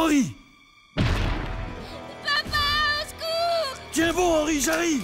Henri! Papa, au secours! Tiens bon, Henri, j'arrive!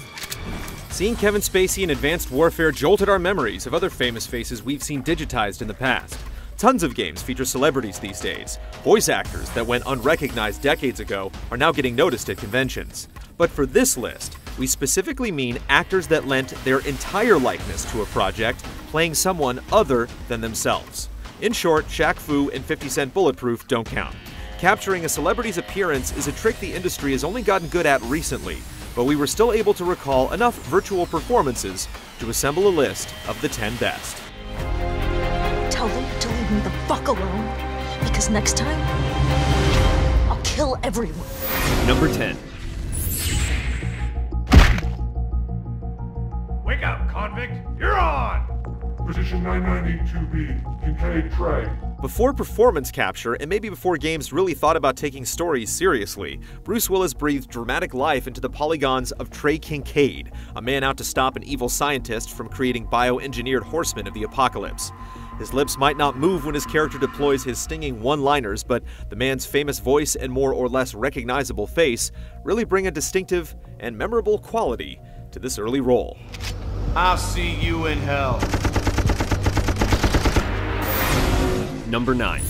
Seeing Kevin Spacey in Advanced Warfare jolted our memories of other famous faces we've seen digitized in the past. Tons of games feature celebrities these days. Voice actors that went unrecognized decades ago are now getting noticed at conventions. But for this list, we specifically mean actors that lent their entire likeness to a project, playing someone other than themselves. In short, Shaq Fu and 50 Cent Bulletproof don't count. Capturing a celebrity's appearance is a trick the industry has only gotten good at recently, but we were still able to recall enough virtual performances to assemble a list of the 10 best. Tell them to leave me the fuck alone, because next time, I'll kill everyone. Number 10. Wake up, convict! You're on! Position 992B, Kincaid Trey. Before performance capture, and maybe before games really thought about taking stories seriously, Bruce Willis breathed dramatic life into the polygons of Trey Kincaid, a man out to stop an evil scientist from creating bioengineered horsemen of the apocalypse. His lips might not move when his character deploys his stinging one-liners, but the man's famous voice and more or less recognizable face really bring a distinctive and memorable quality to this early role. I'll see you in hell. Number 9.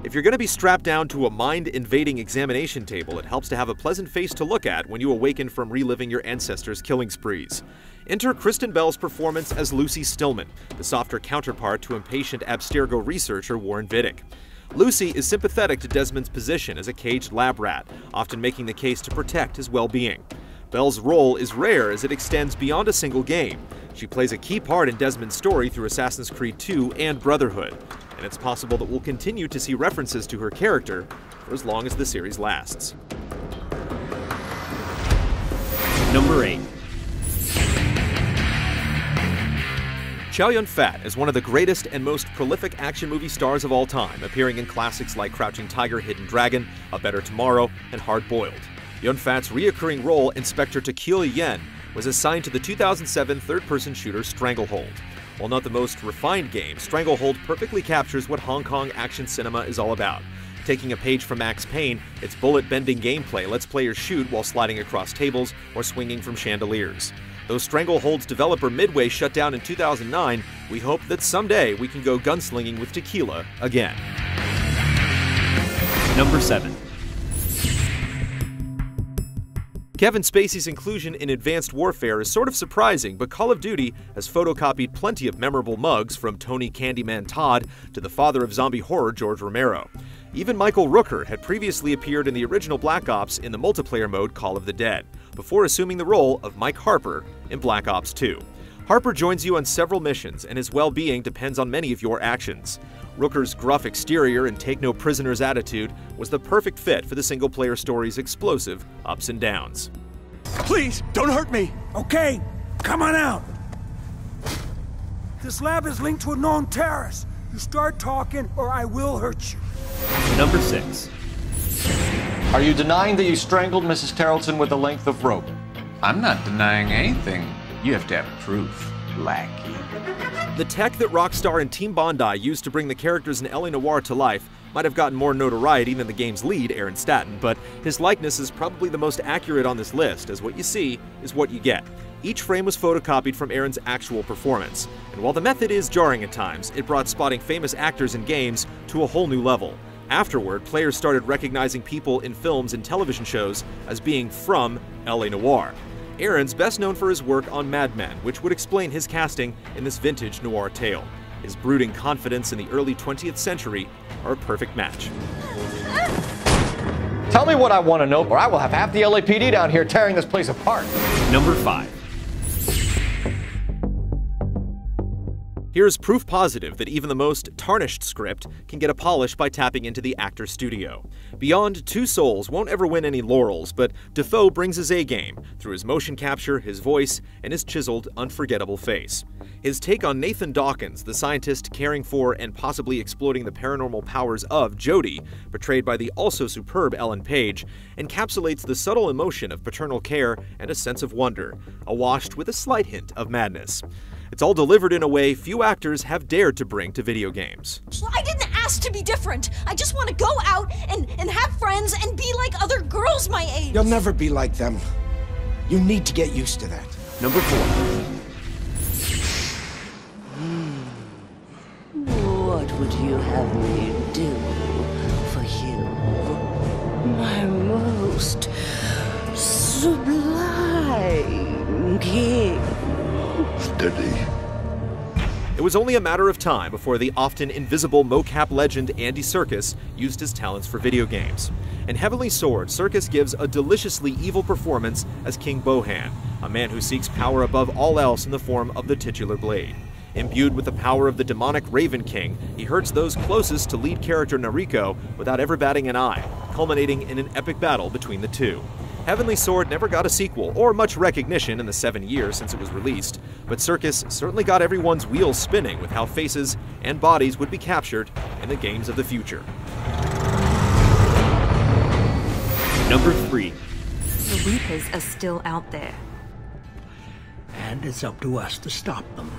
If you're going to be strapped down to a mind-invading examination table, it helps to have a pleasant face to look at when you awaken from reliving your ancestors' killing sprees. Enter Kristen Bell's performance as Lucy Stillman, the softer counterpart to impatient Abstergo researcher Warren Vidick. Lucy is sympathetic to Desmond's position as a caged lab rat, often making the case to protect his well-being. Bell's role is rare as it extends beyond a single game. She plays a key part in Desmond's story through Assassin's Creed 2 and Brotherhood, and it's possible that we'll continue to see references to her character for as long as the series lasts. Number 8. Chow Yun-fat is one of the greatest and most prolific action movie stars of all time, appearing in classics like Crouching Tiger, Hidden Dragon, A Better Tomorrow, and Hard Boiled. Yun-fat's reoccurring role, Inspector Tequila Yen, was assigned to the 2007 third-person shooter Stranglehold. While not the most refined game, Stranglehold perfectly captures what Hong Kong action cinema is all about. Taking a page from Max Payne, its bullet-bending gameplay lets players shoot while sliding across tables or swinging from chandeliers. Though Stranglehold's developer Midway shut down in 2009, we hope that someday we can go gunslinging with tequila again. Number 7. Kevin Spacey's inclusion in Advanced Warfare is sort of surprising, but Call of Duty has photocopied plenty of memorable mugs, from Tony Candyman Todd to the father of zombie horror George Romero. Even Michael Rooker had previously appeared in the original Black Ops in the multiplayer mode Call of the Dead, before assuming the role of Mike Harper in Black Ops 2. Harper joins you on several missions, and his well-being depends on many of your actions. Rooker's gruff exterior and take-no-prisoners attitude was the perfect fit for the single-player story's explosive ups and downs. Please, don't hurt me! Okay, come on out! This lab is linked to a known terrorist. You start talking, or I will hurt you. Number 6. Are you denying that you strangled Mrs. Tarleton with a length of rope? I'm not denying anything. You have to have proof, lackey. The tech that Rockstar and Team Bondi used to bring the characters in LA Noire to life might have gotten more notoriety than the game's lead, Aaron Staton, but his likeness is probably the most accurate on this list, as what you see is what you get. Each frame was photocopied from Aaron's actual performance, and while the method is jarring at times, it brought spotting famous actors in games to a whole new level. Afterward, players started recognizing people in films and television shows as being from LA Noire. Aaron's best known for his work on Mad Men, which would explain his casting in this vintage noir tale. His brooding confidence in the early 20th century are a perfect match. Tell me what I want to know, or I will have half the LAPD down here tearing this place apart. Number 5. Here's proof positive that even the most tarnished script can get a polish by tapping into the actor's studio. Beyond Two Souls won't ever win any laurels, but Dafoe brings his A-game through his motion capture, his voice, and his chiseled, unforgettable face. His take on Nathan Dawkins, the scientist caring for and possibly exploiting the paranormal powers of Jody, portrayed by the also superb Ellen Page, encapsulates the subtle emotion of paternal care and a sense of wonder, awashed with a slight hint of madness. It's all delivered in a way few actors have dared to bring to video games. I didn't has to be different. I just want to go out and have friends and be like other girls my age. You'll never be like them. You need to get used to that. Number 4. What would you have me do for you? My most sublime king. Steady. It was only a matter of time before the often invisible mocap legend Andy Serkis used his talents for video games. In Heavenly Sword, Serkis gives a deliciously evil performance as King Bohan, a man who seeks power above all else in the form of the titular blade. Imbued with the power of the demonic Raven King, he hurts those closest to lead character Nariko without ever batting an eye, culminating in an epic battle between the two. Heavenly Sword never got a sequel, or much recognition in the 7 years since it was released, but Serkis certainly got everyone's wheels spinning with how faces and bodies would be captured in the games of the future. Number 3. The Reapers are still out there. And it's up to us to stop them.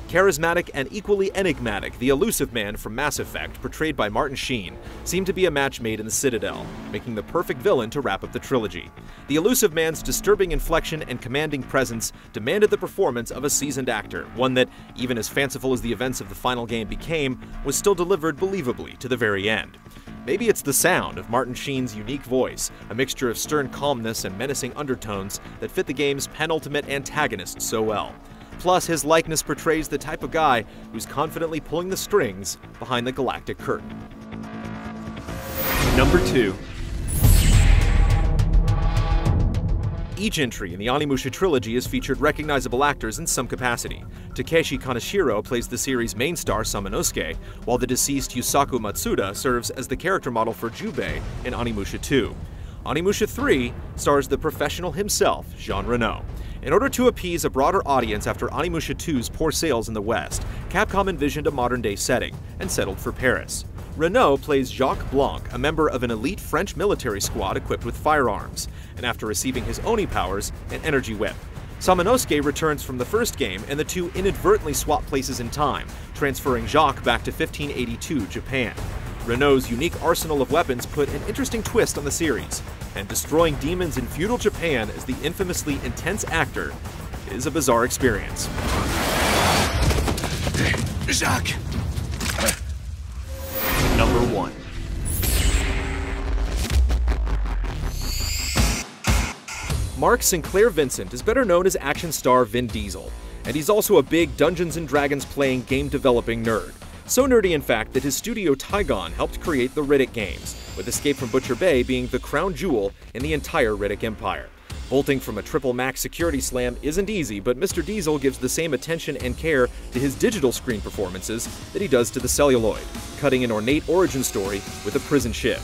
Charismatic and equally enigmatic, the elusive man from Mass Effect, portrayed by Martin Sheen, seemed to be a match made in the Citadel, making the perfect villain to wrap up the trilogy. The elusive man's disturbing inflection and commanding presence demanded the performance of a seasoned actor, one that, even as fanciful as the events of the final game became, was still delivered believably to the very end. Maybe it's the sound of Martin Sheen's unique voice, a mixture of stern calmness and menacing undertones that fit the game's penultimate antagonist so well. Plus, his likeness portrays the type of guy who's confidently pulling the strings behind the galactic curtain. Number 2. Each entry in the Onimusha trilogy has featured recognizable actors in some capacity. Takeshi Kaneshiro plays the series' main star Samanosuke, while the deceased Yusaku Matsuda serves as the character model for Jubei in Onimusha 2. Onimusha 3 stars the professional himself, Jean Reno. In order to appease a broader audience after Onimusha 2's poor sales in the West, Capcom envisioned a modern-day setting and settled for Paris. Renault plays Jacques Blanc, a member of an elite French military squad equipped with firearms, and after receiving his Oni powers, an energy whip. Samanosuke returns from the first game, and the two inadvertently swap places in time, transferring Jacques back to 1582 Japan. Renault's unique arsenal of weapons put an interesting twist on the series, and destroying demons in feudal Japan as the infamously intense actor is a bizarre experience. Jacques! Number 1. Mark Sinclair Vincent is better known as action star Vin Diesel, and he's also a big Dungeons & Dragons playing game developing nerd. So nerdy, in fact, that his studio Tygon helped create the Riddick games, with Escape from Butcher Bay being the crown jewel in the entire Riddick empire. Bolting from a triple max security slam isn't easy, but Mr. Diesel gives the same attention and care to his digital screen performances that he does to the celluloid, cutting an ornate origin story with a prison shiv.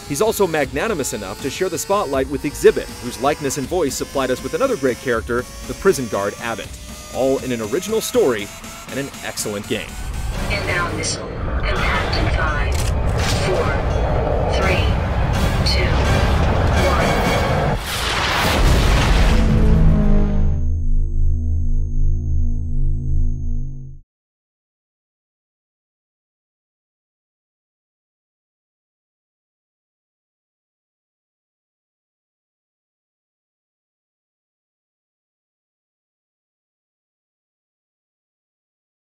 He's also magnanimous enough to share the spotlight with Exhibit, whose likeness and voice supplied us with another great character, the prison guard Abbott. All in an original story and an excellent game. Inbound missile. Impact in 5, 4,